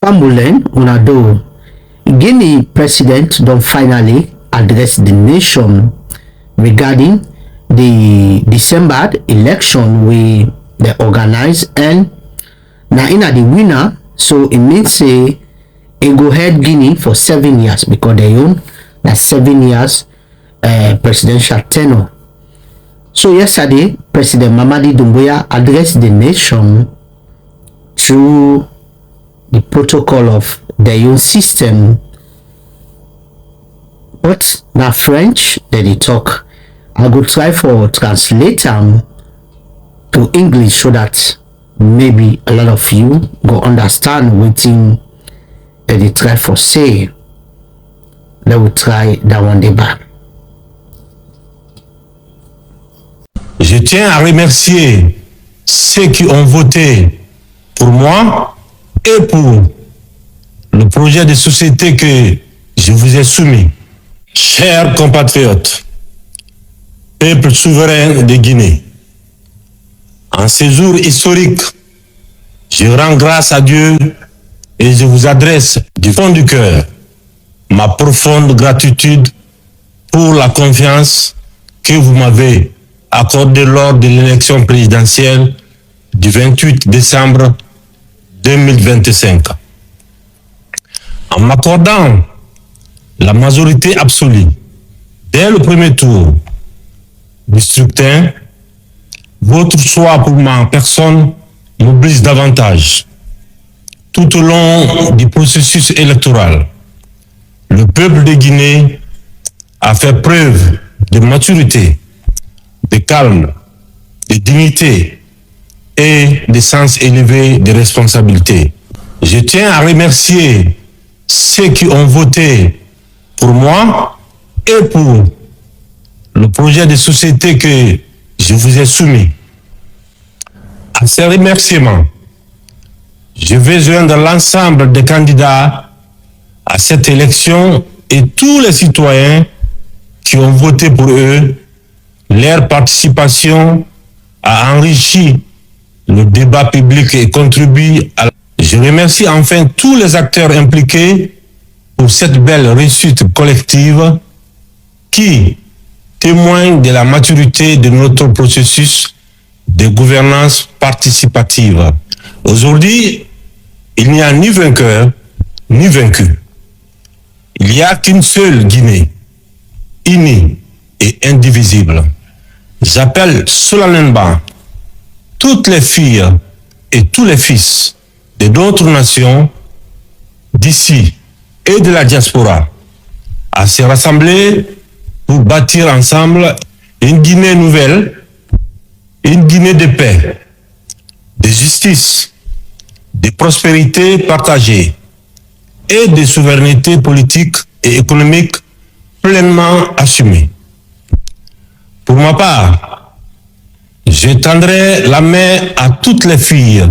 Pamulen Unado, Guinea president don't finally address the nation regarding the December election we they organize, and now in the winner, so it means say it go head Guinea for 7 years because they own that 7 years presidential tenure. So yesterday, President Mamadi Doumbouya addressed the nation through the protocol of their own system. But now French, they talk. I go try for translate them to English so that maybe a lot of you go understand what they try for say. Let me try that one day back. Je tiens à remercier ceux qui ont voté pour moi et pour le projet de société que je vous ai soumis. Chers compatriotes, peuple souverain de Guinée, en ces jours historiques, je rends grâce à Dieu et je vous adresse du fond du cœur ma profonde gratitude pour la confiance que vous m'avez accordée lors de l'élection présidentielle du 28 décembre 2025. En m'accordant la majorité absolue dès le premier tour du scrutin, votre choix pour ma personne m'oblige davantage. Tout au long du processus électoral, le peuple de Guinée a fait preuve de maturité, de calme, de dignité et de sens élevé de responsabilité. Je tiens à remercier ceux qui ont voté pour moi et pour le projet de société que je vous ai soumis. À ces remerciements, je vais joindre l'ensemble des candidats à cette élection et tous les citoyens qui ont voté pour eux. Leur participation a enrichi le débat public et contribue à... Je remercie enfin tous les acteurs impliqués pour cette belle réussite collective qui témoigne de la maturité de notre processus de gouvernance participative. Aujourd'hui, il n'y a ni vainqueur ni vaincu. Il n'y a qu'une seule Guinée, unie et indivisible. J'appelle solennellement toutes les filles et tous les fils de d'autres nations d'ici et de la diaspora à se rassembler pour bâtir ensemble une Guinée nouvelle, une Guinée de paix, de justice, de prospérité partagée et de souveraineté politique et économique pleinement assumée. Pour ma part, je tendrai la main à toutes les filles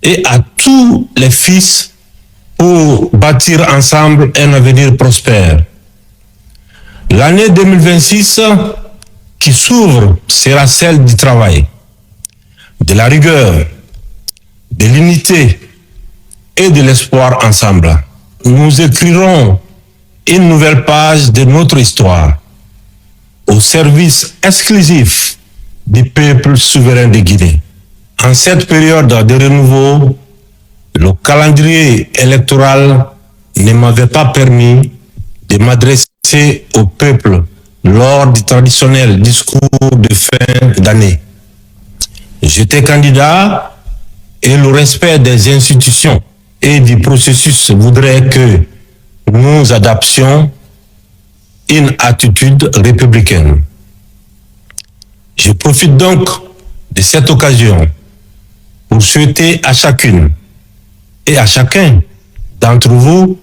et à tous les fils pour bâtir ensemble un avenir prospère. L'année 2026 qui s'ouvre sera celle du travail, de la rigueur, de l'unité et de l'espoir ensemble. Nous écrirons une nouvelle page de notre histoire au service exclusif du peuple souverain de Guinée. En cette période de renouveau, le calendrier électoral ne m'avait pas permis de m'adresser au peuple lors du traditionnel discours de fin d'année. J'étais candidat et le respect des institutions et du processus voudrait que nous adaptions une attitude républicaine. Je profite donc de cette occasion pour souhaiter à chacune et à chacun d'entre vous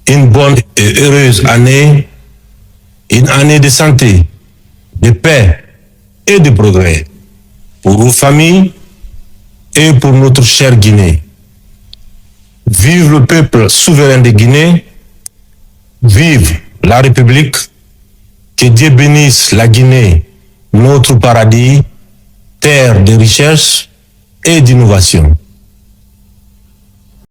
une bonne et heureuse année, une année de santé, de paix et de progrès pour vos familles et pour notre chère Guinée. Vive le peuple souverain de Guinée, vive la République, que Dieu bénisse la Guinée, notre paradis, terre de richesse et d'innovation.